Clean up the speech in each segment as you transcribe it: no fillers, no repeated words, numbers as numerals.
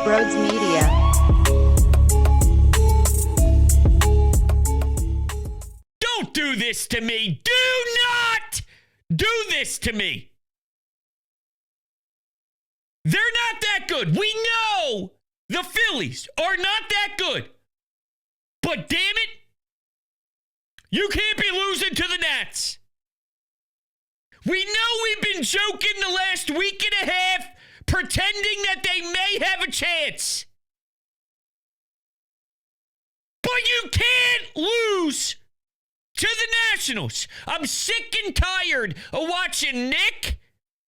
Brodes Media. Don't do this to me. Do not do this to me. They're not that good. We know the Phillies are not that good. But damn it, you can't be losing to the Nats. We know we've been joking the last week and a half, pretending that they may have a chance. But you can't lose to the Nationals. I'm sick and tired of watching Nick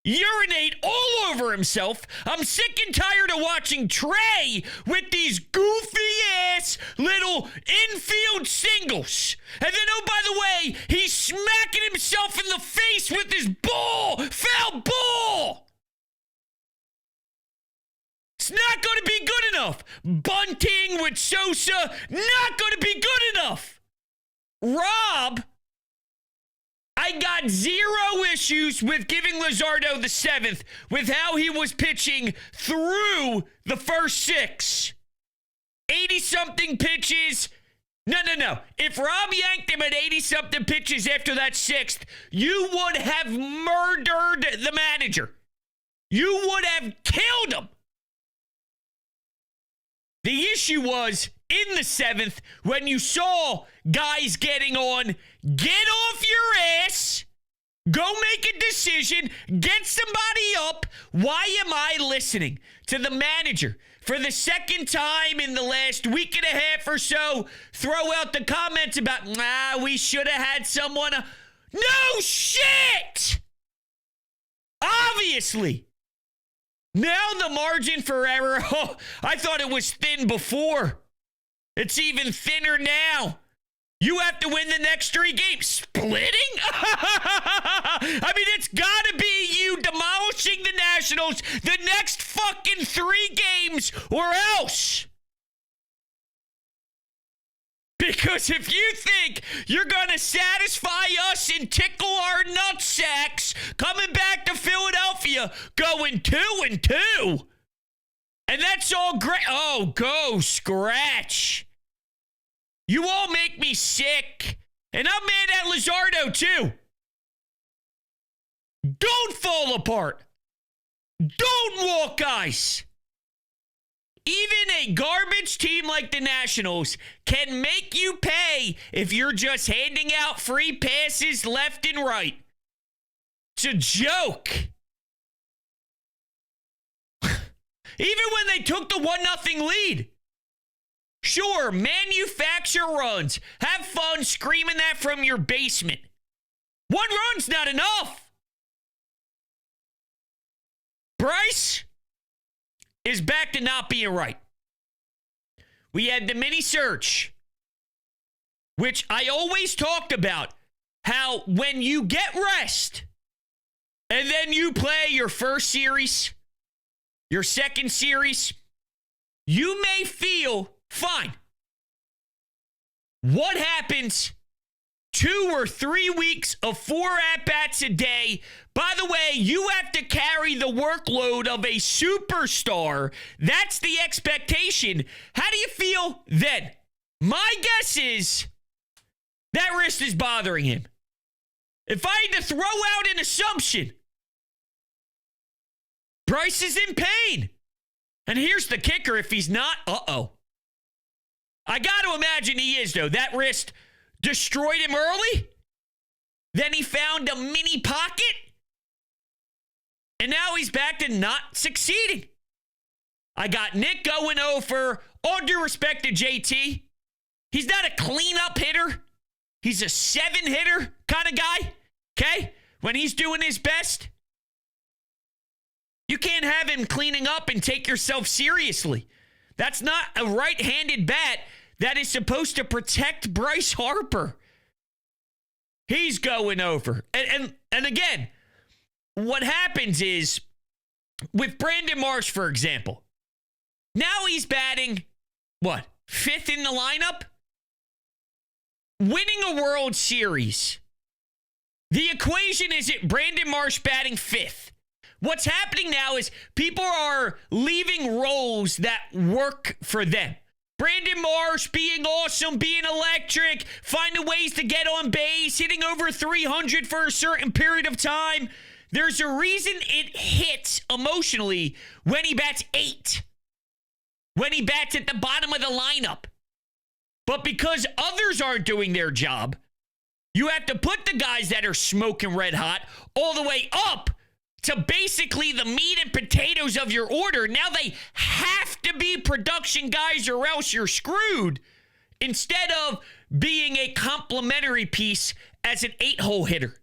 urinate all over himself. I'm sick and tired of watching Trey with these goofy-ass little infield singles. And then, oh, by the way, he's smacking himself in the face with his ball. Foul ball. It's not going to be good enough. Bunting with Sosa, not going to be good enough. Rob, I got zero issues with giving Luzardo the 7th with how he was pitching through the first 6. 80-something pitches. No. If Rob yanked him at 80-something pitches after that 6th, you would have murdered the manager. You would have killed him. The issue was in the 7th when you saw guys getting on, get off your ass, go make a decision, get somebody up. Why am I listening to the manager for the second time in the last week and a half or so throw out the comments about, we should have had someone. No shit! Obviously. Now the margin for error, I thought it was thin before. It's even thinner now. You have to win the next 3 games. Splitting? I mean, it's got to be you demolishing the Nationals the next fucking 3 games or else. Because if you think you're going to satisfy us and tickle our nutsacks coming back to Philadelphia going 2-2, and that's all great. Oh, go scratch. You all make me sick. And I'm mad at Luzardo, too. Don't fall apart. Don't walk ice. Even a garbage team like the Nationals can make you pay if you're just handing out free passes left and right. It's a joke. Even when they took the 1-0 lead. Sure, manufacture runs. Have fun screaming that from your basement. 1 run's not enough. Bryce is back to not being right. We had the mini search, which I always talked about, how when you get rest and then you play your first series, your second series, you may feel fine. What happens 2 or 3 weeks of 4 at-bats a day? By the way, you have to carry the workload of a superstar. That's the expectation. How do you feel then? My guess is that wrist is bothering him. If I had to throw out an assumption, Bryce is in pain. And here's the kicker, if he's not, I got to imagine he is, though. That wrist destroyed him early. Then he found a mini pocket. And now he's back to not succeeding. I got Nick going over. All due respect to JT. He's not a cleanup hitter. He's a 7-hitter kind of guy. Okay? When he's doing his best. You can't have him cleaning up and take yourself seriously. That's not a right-handed bat that is supposed to protect Bryce Harper. He's going over. And again, what happens is, with Brandon Marsh, for example, now he's batting, 5th in the lineup? Winning a World Series. The equation is it Brandon Marsh batting 5th. What's happening now is people are leaving roles that work for them. Brandon Marsh being awesome, being electric, finding ways to get on base, hitting over 300 for a certain period of time. There's a reason it hits emotionally when he bats 8. When he bats at the bottom of the lineup. But because others aren't doing their job, you have to put the guys that are smoking red hot all the way up to basically the meat and potatoes of your order. Now they have to be production guys or else you're screwed, instead of being a complementary piece as an 8-hole hitter.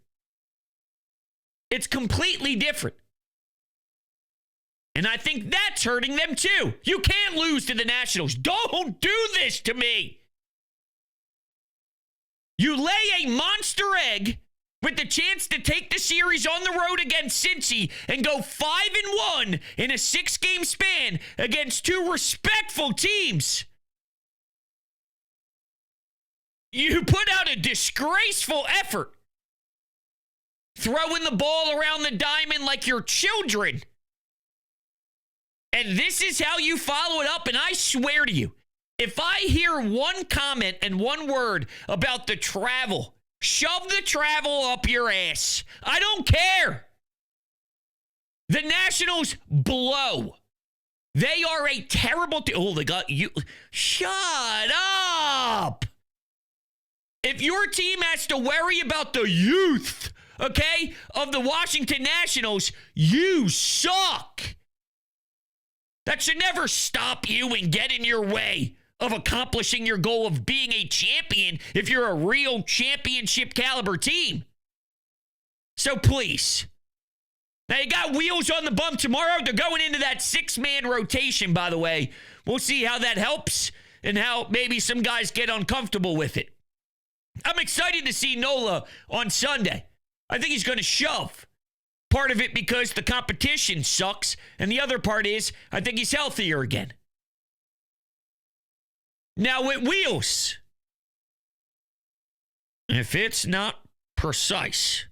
It's completely different. And I think that's hurting them too. You can't lose to the Nationals. Don't do this to me. You lay a monster egg with the chance to take the series on the road against Cincy and go 5-1 in a 6-game span against 2 respectful teams. You put out a disgraceful effort, throwing the ball around the diamond like your children. And this is how you follow it up. And I swear to you, if I hear one comment and one word about the travel, shove the travel up your ass. I don't care. The Nationals blow. They are a terrible team. Oh, they got you. Shut up. If your team has to worry about the youth, okay, of the Washington Nationals, you suck. That should never stop you and get in your way of accomplishing your goal of being a champion if you're a real championship caliber team. So please. Now you got wheels on the bump tomorrow. They're going into that 6-man rotation, by the way. We'll see how that helps and how maybe some guys get uncomfortable with it. I'm excited to see Nola on Sunday. I think he's going to shove. Part of it because the competition sucks, and the other part is I think he's healthier again. Now with wheels, if it's not precise,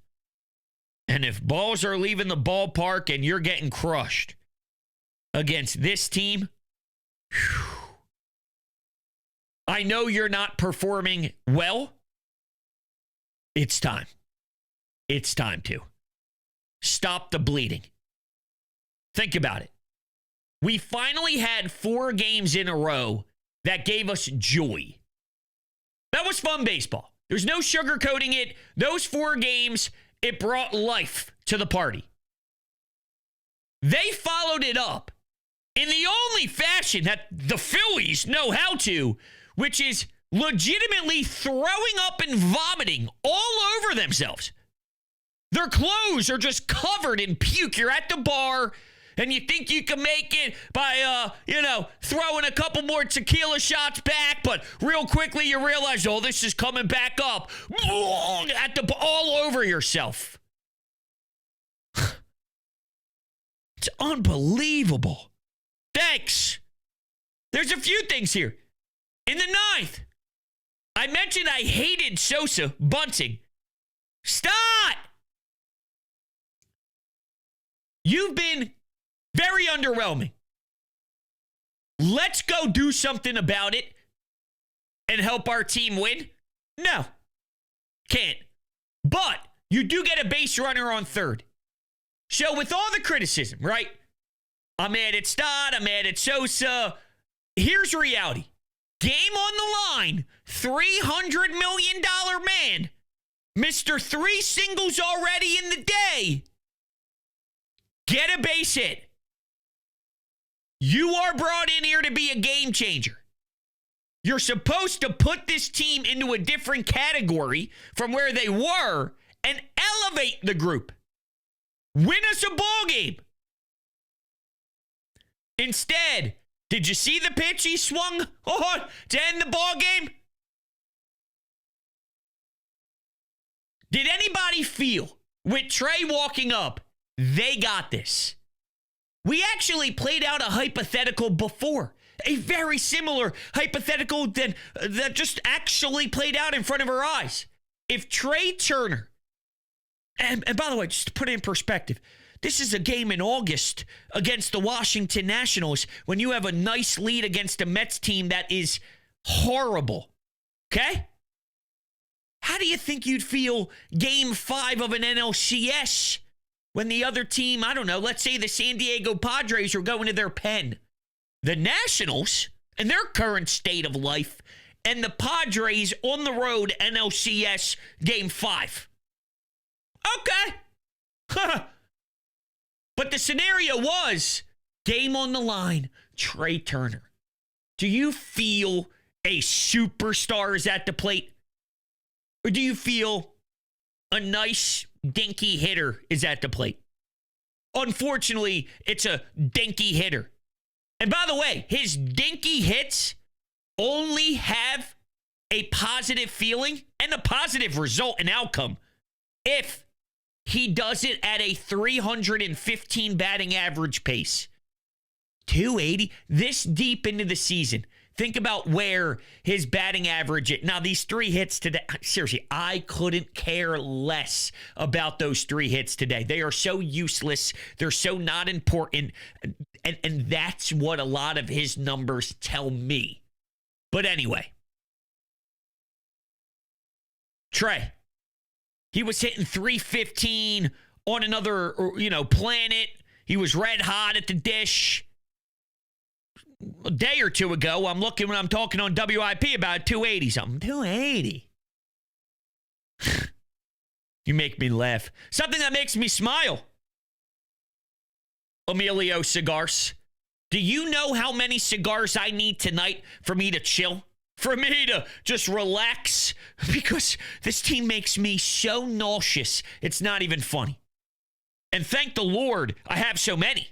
and if balls are leaving the ballpark and you're getting crushed against this team, I know you're not performing well. It's time. It's time to stop the bleeding. Think about it. We finally had 4 games in a row that gave us joy. That was fun baseball. There's no sugarcoating it. Those 4 games, it brought life to the party. They followed it up in the only fashion that the Phillies know how to, which is legitimately throwing up and vomiting all over themselves. Their clothes are just covered in puke. You're at the bar, and you think you can make it by, throwing a couple more tequila shots back, but real quickly you realize, oh, this is coming back up. All over yourself. It's unbelievable. Thanks. There's a few things here. In the 9th, I mentioned I hated Sosa bunting. Stop! You've been very underwhelming. Let's go do something about it and help our team win? No. Can't. But you do get a base runner on 3rd. So with all the criticism, right? I'm mad at Stott. I'm mad at Sosa. Here's reality. Game on the line. $300 million man. Mr. 3 singles already in the day. Get a base hit. You are brought in here to be a game changer. You're supposed to put this team into a different category from where they were and elevate the group. Win us a ball game. Instead, did you see the pitch he swung on to end the ball game? Did anybody feel with Trey walking up, they got this? We actually played out a hypothetical before. A very similar hypothetical that just actually played out in front of our eyes. If Trea Turner, and by the way, just to put it in perspective, This is a game in August against the Washington Nationals when you have a nice lead against a Mets team that is horrible. Okay? How do you think you'd feel game 5 of an NLCS when the other team, I don't know, let's say the San Diego Padres are going to their pen? The Nationals, in their current state of life, and the Padres on the road, NLCS game 5. Okay. But the scenario was game on the line, Trea Turner. Do you feel a superstar is at the plate? Or do you feel a nice, dinky hitter is at the plate? Unfortunately, it's a dinky hitter. And by the way, his dinky hits only have a positive feeling and a positive result and outcome if he does it at a 315 batting average pace. 280 this deep into the season. Think about where his batting average is. Now, these 3 hits today, seriously, I couldn't care less about those 3 hits today. They are so useless. They're so not important. And that's what a lot of his numbers tell me. But anyway, Trey, he was hitting 315 on another, planet. He was red hot at the dish. A day or two ago, I'm looking when I'm talking on WIP about 280 something. 280. You make me laugh. Something that makes me smile. Emilio Cigars. Do you know how many cigars I need tonight for me to chill? For me to just relax? Because this team makes me so nauseous, it's not even funny. And thank the Lord I have so many.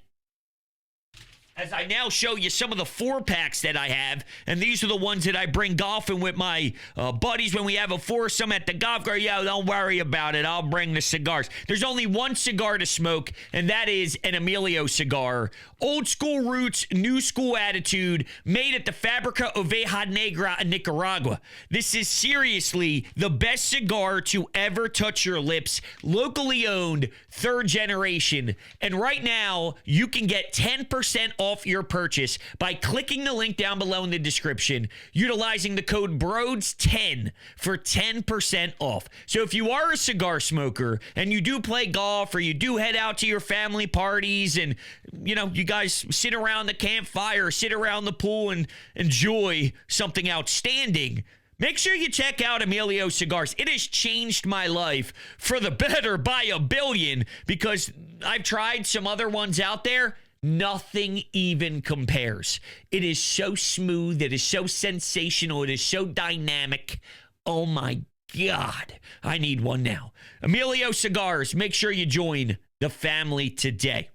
As I now show you some of the 4-packs that I have, and these are the ones that I bring golfing with my buddies when we have a foursome at the golf course. Yeah, don't worry about it. I'll bring the cigars. There's only one cigar to smoke, and that is an Emilio cigar. Old school roots, new school attitude, made at the Fábrica Oveja Negra in Nicaragua. This is seriously the best cigar to ever touch your lips. Locally owned, 3rd generation. And right now, you can get 10% off your purchase by clicking the link down below in the description, utilizing the code BRODES10 for 10% off. So if you are a cigar smoker and you do play golf or you do head out to your family parties and, you guys sit around the campfire, sit around the pool and enjoy something outstanding, make sure you check out Emilio Cigars. It has changed my life for the better by a billion because I've tried some other ones out there. Nothing even compares. It is so smooth. It is so sensational. It is so dynamic. Oh my God. I need one now. Emilio Cigars. Make sure you join the family today.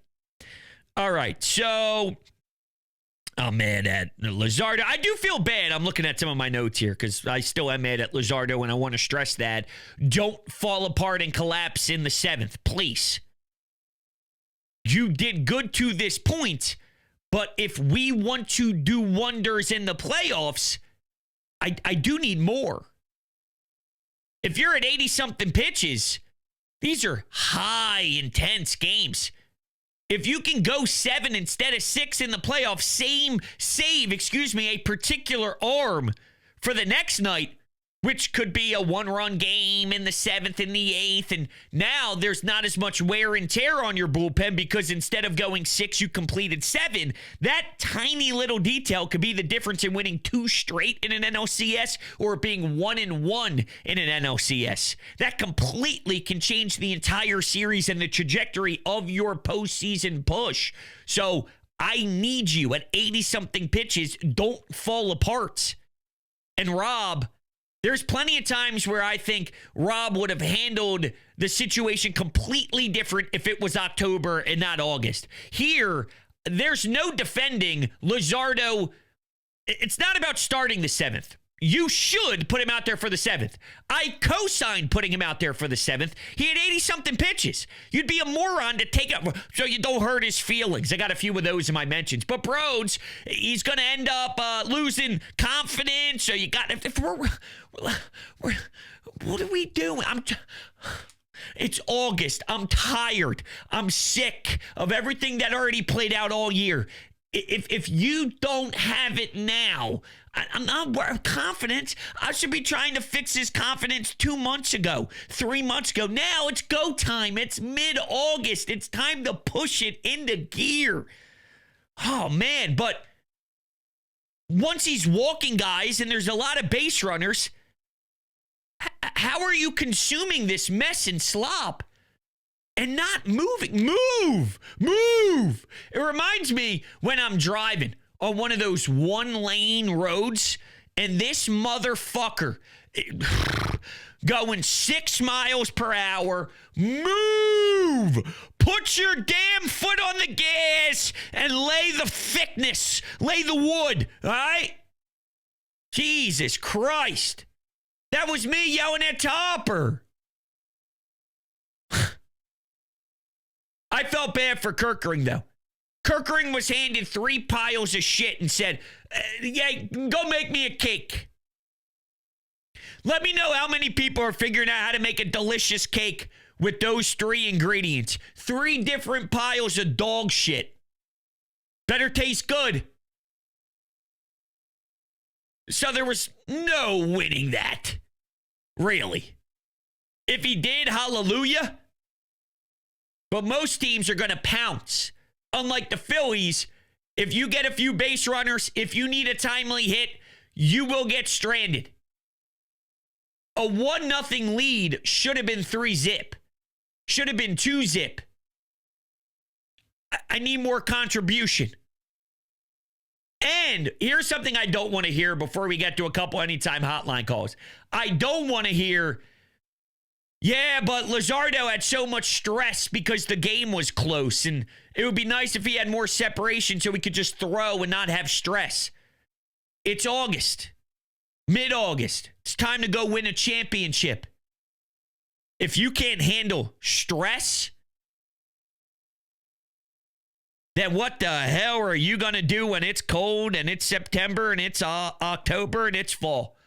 All right. So I'm mad at Luzardo. I do feel bad. I'm looking at some of my notes here because I still am mad at Luzardo, and I want to stress that. Don't fall apart and collapse in the 7th, please. You did good to this point, but if we want to do wonders in the playoffs, I do need more. If you're at 80-something pitches, these are high, intense games. If you can go 7 instead of 6 in the playoffs, save a particular arm for the next night, which could be a 1-run game in the 7th and the 8th. And now there's not as much wear and tear on your bullpen because instead of going 6, you completed 7. That tiny little detail could be the difference in winning 2 straight in an NLCS or being 1-1 in an NLCS. That completely can change the entire series and the trajectory of your postseason push. So I need you at 80-something pitches. Don't fall apart. And Rob, there's plenty of times where I think Rob would have handled the situation completely different if it was October and not August. Here, there's no defending Luzardo. It's not about starting the 7th. You should put him out there for the 7th. I co-signed putting him out there for the 7th. He had 80-something pitches. You'd be a moron to take up so you don't hurt his feelings. I got a few of those in my mentions. But Brodes, he's going to end up losing confidence. So you got... What are we doing? It's August. I'm tired. I'm sick of everything that already played out all year. If you don't have it now, I'm not confident. I should be trying to fix his confidence 2 months ago, 3 months ago. Now it's go time. It's mid-August. It's time to push it into gear. Oh, man. But once he's walking guys and there's a lot of base runners, how are you consuming this mess and slop and not moving? Move. It reminds me when I'm driving on one of those one-lane roads and this motherfucker going 6 miles per hour. Move. Put your damn foot on the gas and lay the thickness. Lay the wood, all right? Jesus Christ. That was me yelling at Topper. I felt bad for Kirkering, though. Kirkering was handed 3 piles of shit and said, yeah, go make me a cake. Let me know how many people are figuring out how to make a delicious cake with those 3 ingredients. 3 different piles of dog shit. Better taste good. So there was no winning that. Really. If he did, hallelujah. But most teams are going to pounce. Unlike the Phillies, if you get a few base runners, if you need a timely hit, you will get stranded. A 1-0 lead should have been 3-zip. Should have been 2-zip. I need more contribution. And here's something I don't want to hear before we get to a couple anytime hotline calls. I don't want to hear, yeah, but Luzardo had so much stress because the game was close, and it would be nice if he had more separation so he could just throw and not have stress. It's August. Mid-August. It's time to go win a championship. If you can't handle stress, then what the hell are you going to do when it's cold and it's September and it's October and it's fall?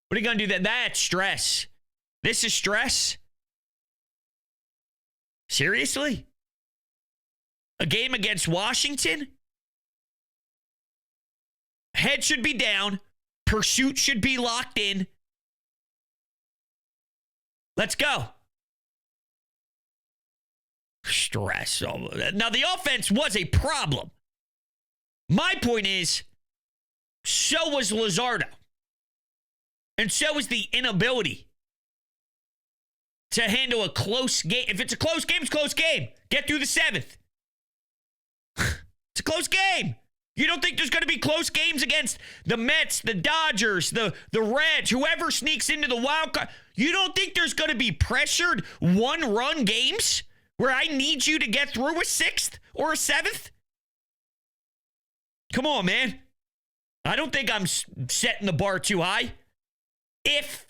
What are you going to do then? That's stress. This is stress? Seriously? A game against Washington? Head should be down. Pursuit should be locked in. Let's go. Stress. Now, the offense was a problem. My point is, so was Luzardo. And so is the inability to handle a close game. If it's a close game, it's a close game. Get through the 7th. It's a close game. You don't think there's going to be close games against the Mets, the Dodgers, the Reds, whoever sneaks into the wild card? You don't think there's going to be pressured 1-run games where I need you to get through a 6th or a 7th? Come on, man. I don't think I'm setting the bar too high. If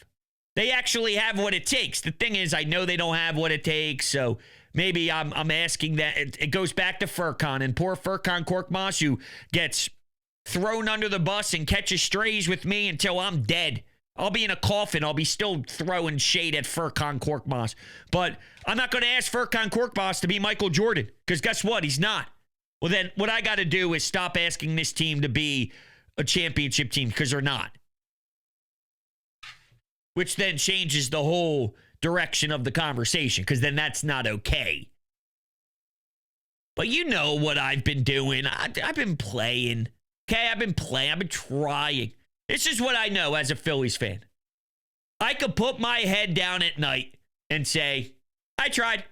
they actually have what it takes. The thing is, I know they don't have what it takes, so maybe I'm asking that. It goes back to Furkan, and poor Furkan Korkmaz, who gets thrown under the bus and catches strays with me until I'm dead. I'll be in a coffin. I'll be still throwing shade at Furkan Korkmaz. But I'm not going to ask Furkan Korkmaz to be Michael Jordan, because guess what? He's not. Well, then what I got to do is stop asking this team to be a championship team, because they're not. Which then changes the whole direction of the conversation, because then that's not okay. But you know what I've been doing. I've been playing. Okay, I've been trying. This is what I know as a Phillies fan. I could put my head down at night and say, I tried.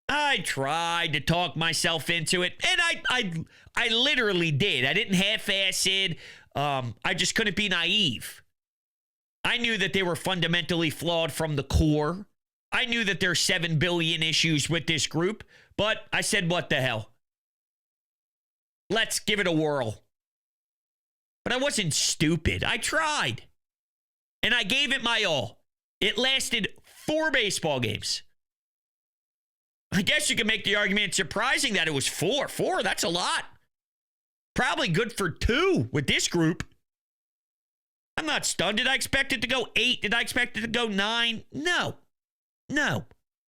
I tried to talk myself into it, and I literally did. I didn't half-ass it. I just couldn't be naive. I knew that they were fundamentally flawed from the core. I knew that there's 7 billion issues with this group, but I said, what the hell? Let's give it a whirl. But I wasn't stupid. I tried. And I gave it my all. It lasted 4 baseball games. I guess you could make the argument surprising that it was 4. 4, that's a lot. Probably good for 2 with this group. I'm not stunned. Did I expect it to go 8? Did I expect it to go 9? No.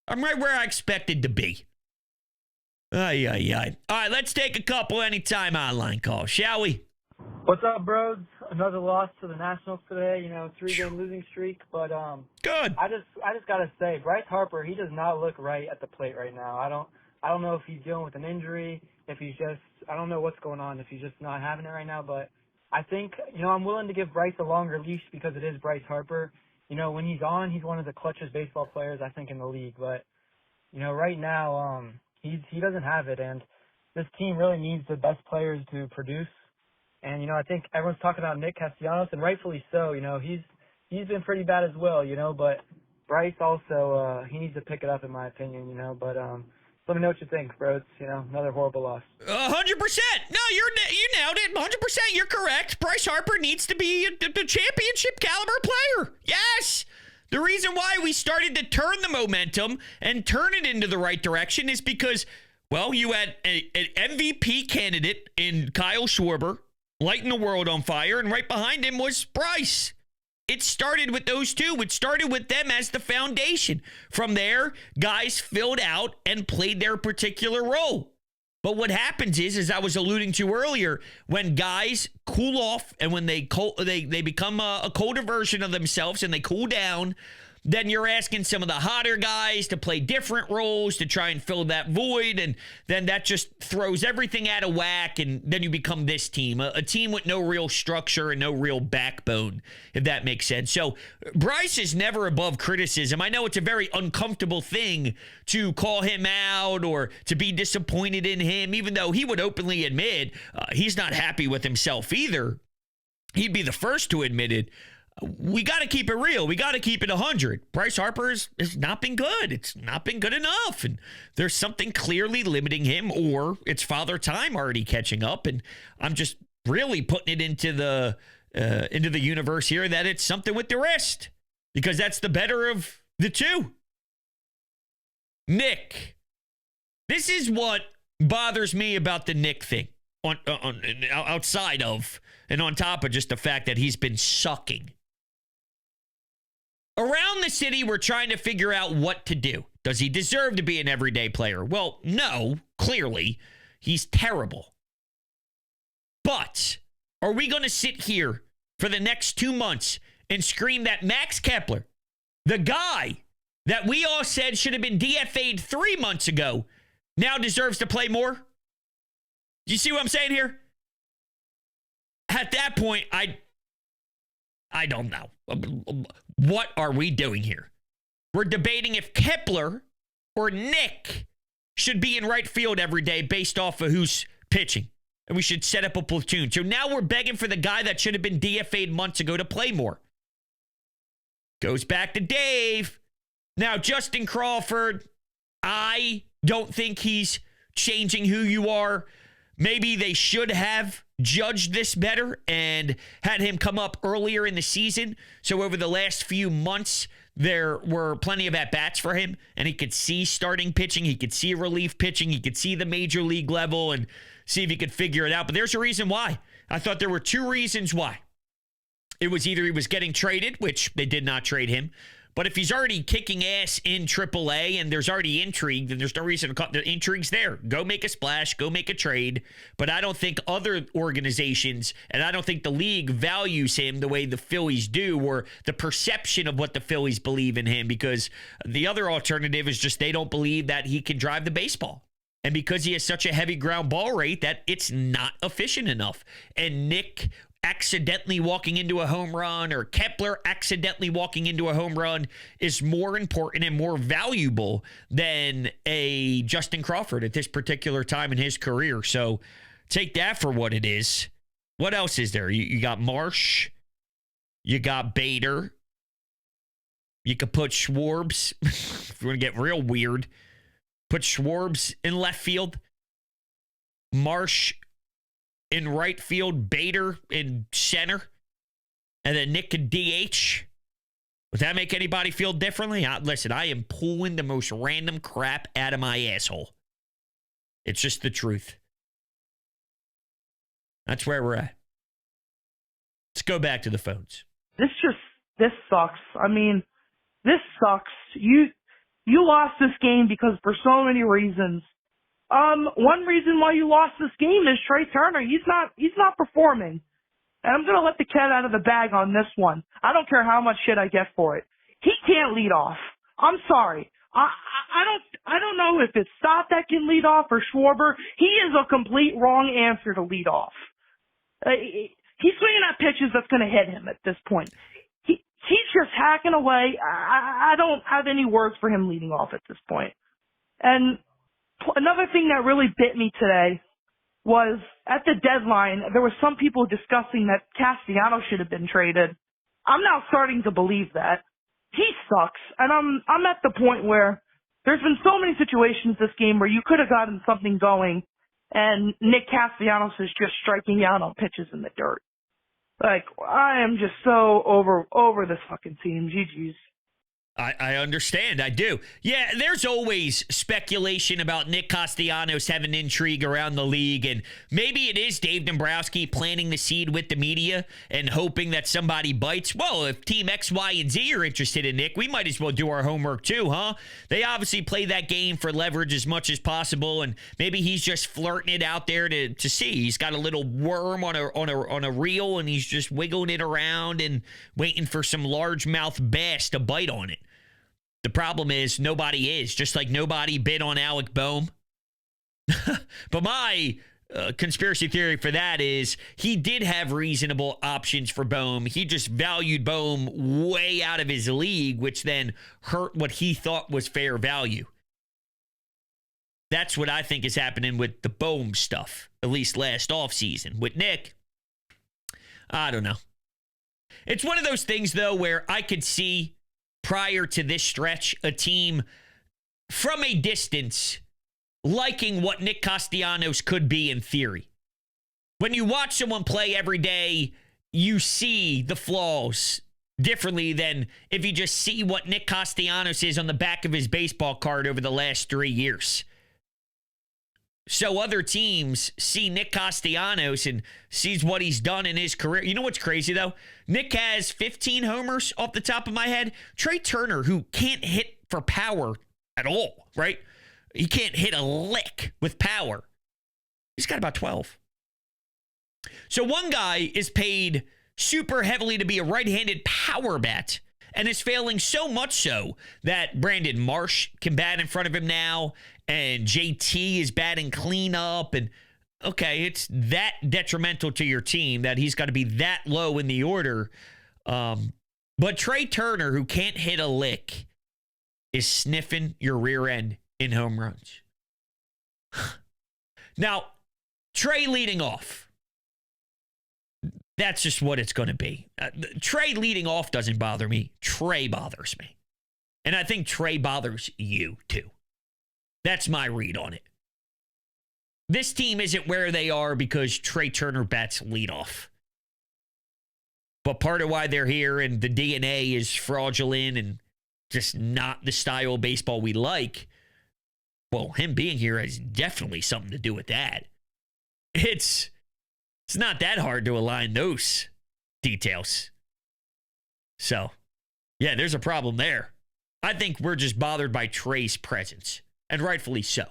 I'm right where I expected to be. Ay, ay, ay. All right, let's take a couple anytime online calls, shall we? What's up, Brodes? Another loss to the Nationals today. 3-game losing streak. But Good. I just gotta say, Bryce Harper, he does not look right at the plate right now. I don't know if he's dealing with an injury, if he's just, I don't know what's going on, if he's just not having it right now. But I think, I'm willing to give Bryce a longer leash because it is Bryce Harper. When he's on, he's one of the clutchest baseball players I think in the league. But right now, he doesn't have it, and this team really needs the best players to produce. And, I think everyone's talking about Nick Castellanos, and rightfully so. He's been pretty bad as well, but Bryce also, he needs to pick it up in my opinion, But let me know what you think, Brodes. Another horrible loss. 100%. No, you nailed it. 100%. You're correct. Bryce Harper needs to be a championship caliber player. Yes. The reason why we started to turn the momentum and turn it into the right direction is because, well, you had an MVP candidate in Kyle Schwarber, lighting the world on fire, and right behind him was Bryce. It started with those two. It started with them as the foundation. From there, guys filled out and played their particular role. But what happens is, as I was alluding to earlier, when guys cool off and when they become a colder version of themselves and they cool down, then you're asking some of the hotter guys to play different roles to try and fill that void, and then that just throws everything out of whack, and then you become this team, a team with no real structure and no real backbone, if that makes sense. So Bryce is never above criticism. I know it's a very uncomfortable thing to call him out or to be disappointed in him, even though he would openly admit he's not happy with himself either. He'd be the first to admit it. We got to keep it real. We got to keep it 100. Bryce Harper has not been good. It's not been good enough. And there's something clearly limiting him, or it's Father Time already catching up. And I'm just really putting it into the universe here that it's something with the wrist, because that's the better of the two. Nick. This is what bothers me about the Nick thing outside of and on top of just the fact that he's been sucking. Around the city, we're trying to figure out what to do. Does he deserve to be an everyday player? Well, no, clearly. He's terrible. But are we going to sit here for the next 2 months and scream that Max Kepler, the guy that we all said should have been DFA'd 3 months ago, now deserves to play more? Do you see what I'm saying here? At that point, I don't know. What are we doing here? We're debating if Kepler or Nick should be in right field every day based off of who's pitching. And we should set up a platoon. So now we're begging for the guy that should have been DFA'd months ago to play more. Goes back to Dave. Now, Justin Crawford, I don't think he's changing who you are. Maybe they should have judged this better and had him come up earlier in the season. So over the last few months, there were plenty of at-bats for him, and he could see starting pitching. He could see relief pitching. He could see the major league level and see if he could figure it out. But there's a reason why. I thought there were two reasons why. It was either he was getting traded, which they did not trade him. But if he's already kicking ass in AAA and there's already intrigue, then there's no reason to cut. The intrigue's there. Go make a splash. Go make a trade. But I don't think other organizations, and I don't think the league values him the way the Phillies do, or the perception of what the Phillies believe in him, because the other alternative is just they don't believe that he can drive the baseball. And because he has such a heavy ground ball rate, that it's not efficient enough. And Nick accidentally walking into a home run, or Kepler accidentally walking into a home run, is more important and more valuable than a Justin Crawford at this particular time in his career. So take that for what it is. What else is there? You got Marsh. You got Bader. You could put Schwarbs, if you want to get real weird. Put Schwarbs in left field. Marsh in right field, Bader in center, and then Nick can DH. Would that make anybody feel differently? Listen, I am pulling the most random crap out of my asshole. It's just the truth. That's where we're at. Let's go back to the phones. This sucks. I mean, this sucks. you lost this game because for so many reasons. One reason why you lost this game is Trea Turner. He's not performing. And I'm going to let the cat out of the bag on this one. I don't care how much shit I get for it. He can't lead off. I'm sorry. I don't know if it's Thoat that can lead off or Schwarber. He is a complete wrong answer to lead off. He's swinging at pitches that's going to hit him at this point. He's just hacking away. I don't have any words for him leading off at this point. And another thing that really bit me today was at the deadline, there were some people discussing that Castellanos should have been traded. I'm now starting to believe that. He sucks. And I'm at the point where there's been so many situations this game where you could have gotten something going and Nick Castellanos is just striking out on pitches in the dirt. Like, I am just so over this fucking team. GG's. I understand. I do. Yeah, there's always speculation about Nick Castellanos having intrigue around the league, and maybe it is Dave Dombrowski planting the seed with the media and hoping that somebody bites. Well, if Team X, Y, and Z are interested in Nick, we might as well do our homework too, huh? They obviously play that game for leverage as much as possible, and maybe he's just flirting it out there to see. He's got a little worm on a reel, and he's just wiggling it around and waiting for some largemouth bass to bite on it. The problem is nobody is, just like nobody bid on Alec Boehm. But my conspiracy theory for that is he did have reasonable options for Boehm. He just valued Boehm way out of his league, which then hurt what he thought was fair value. That's what I think is happening with the Boehm stuff, at least last offseason. With Nick, I don't know. It's one of those things, though, where I could see prior to this stretch, a team from a distance liking what Nick Castellanos could be in theory. When you watch someone play every day, you see the flaws differently than if you just see what Nick Castellanos is on the back of his baseball card over the last 3 years. So other teams see Nick Castellanos and sees what he's done in his career. You know what's crazy, though? Nick has 15 homers off the top of my head. Trea Turner, who can't hit for power at all, right? He can't hit a lick with power. He's got about 12. So one guy is paid super heavily to be a right-handed power bat and is failing so much so that Brandon Marsh can bat in front of him now, and JT is batting cleanup, and okay, it's that detrimental to your team that he's got to be that low in the order. But Trea Turner, who can't hit a lick, is sniffing your rear end in home runs. Now, Trey leading off. That's just what it's going to be. Trey leading off doesn't bother me. Trey bothers me. And I think Trey bothers you, too. That's my read on it. This team isn't where they are because Trea Turner bats leadoff. But part of why they're here and the DNA is fraudulent and just not the style of baseball we like, well, him being here has definitely something to do with that. It's not that hard to align those details. So, yeah, there's a problem there. I think we're just bothered by Trey's presence, and rightfully so.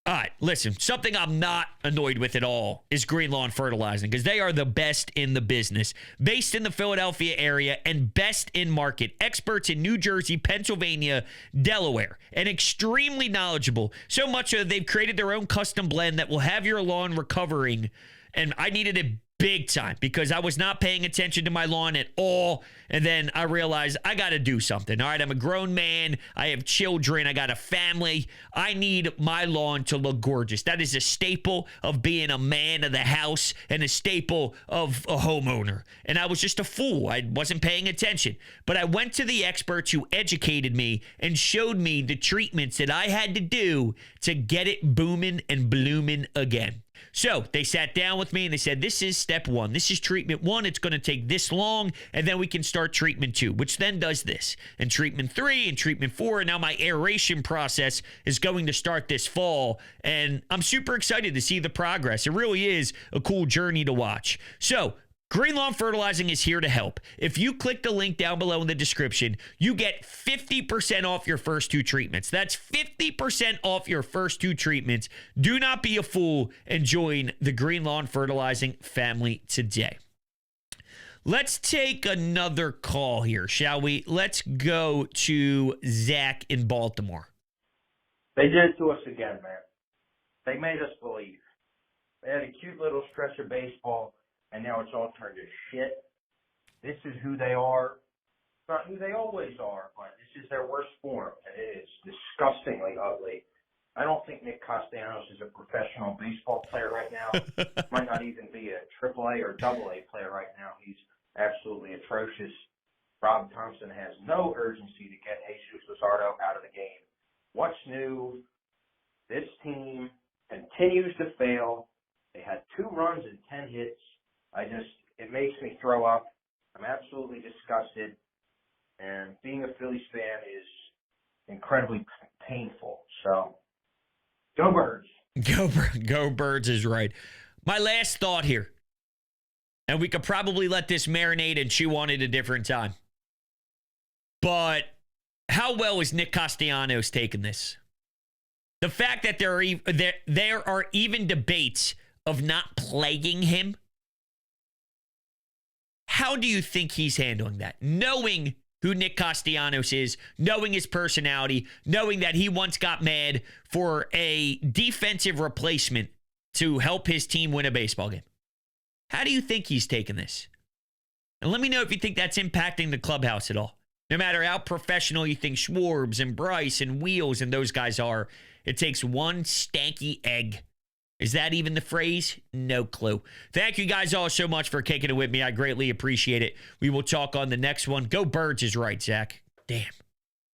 All right, listen, something I'm not annoyed with at all is Green Lawn Fertilizing, because they are the best in the business, based in the Philadelphia area and best in market, experts in New Jersey, Pennsylvania, Delaware, and extremely knowledgeable, so much so that they've created their own custom blend that will have your lawn recovering, and I needed it big time because I was not paying attention to my lawn at all. And then I realized I got to do something. All right, I'm a grown man. I have children. I got a family. I need my lawn to look gorgeous. That is a staple of being a man of the house and a staple of a homeowner. And I was just a fool. I wasn't paying attention. But I went to the experts who educated me and showed me the treatments that I had to do to get it booming and blooming again. So they sat down with me and they said, this is step one. This is treatment one. It's going to take this long, and then we can start treatment two, which then does this. And treatment three and treatment four. And now my aeration process is going to start this fall. And I'm super excited to see the progress. It really is a cool journey to watch. So Green Lawn Fertilizing is here to help. If you click the link down below in the description, you get 50% off your first 2 treatments. That's 50% off your first 2 treatments. Do not be a fool and join the Green Lawn Fertilizing family today. Let's take another call here, shall we? Let's go to Zach in Baltimore. They did it to us again, man. They made us believe. They had a cute little stretch of baseball, and now it's all turned to shit. This is who they are. It's not who they always are, but this is their worst form, and it is disgustingly ugly. I don't think Nick Castellanos is a professional baseball player right now. Might not even be a AAA or AA player right now. He's absolutely atrocious. Rob Thompson has no urgency to get Jesus Luzardo out of the game. What's new? This team continues to fail. They had 2 runs and 10 hits. It makes me throw up. I'm absolutely disgusted. And being a Phillies fan is incredibly painful. So, go Birds. Go Birds is right. My last thought here, and we could probably let this marinate and chew on it a different time. But how well is Nick Castellanos taking this? The fact that there are even debates of not playing him. How do you think he's handling that? Knowing who Nick Castellanos is, knowing his personality, knowing that he once got mad for a defensive replacement to help his team win a baseball game. How do you think he's taking this? And let me know if you think that's impacting the clubhouse at all. No matter how professional you think Schwarbs and Bryce and Wheels and those guys are, it takes one stanky egg. Is that even the phrase? No clue. Thank you guys all so much for kicking it with me. I greatly appreciate it. We will talk on the next one. Go Birds is right, Zach. Damn.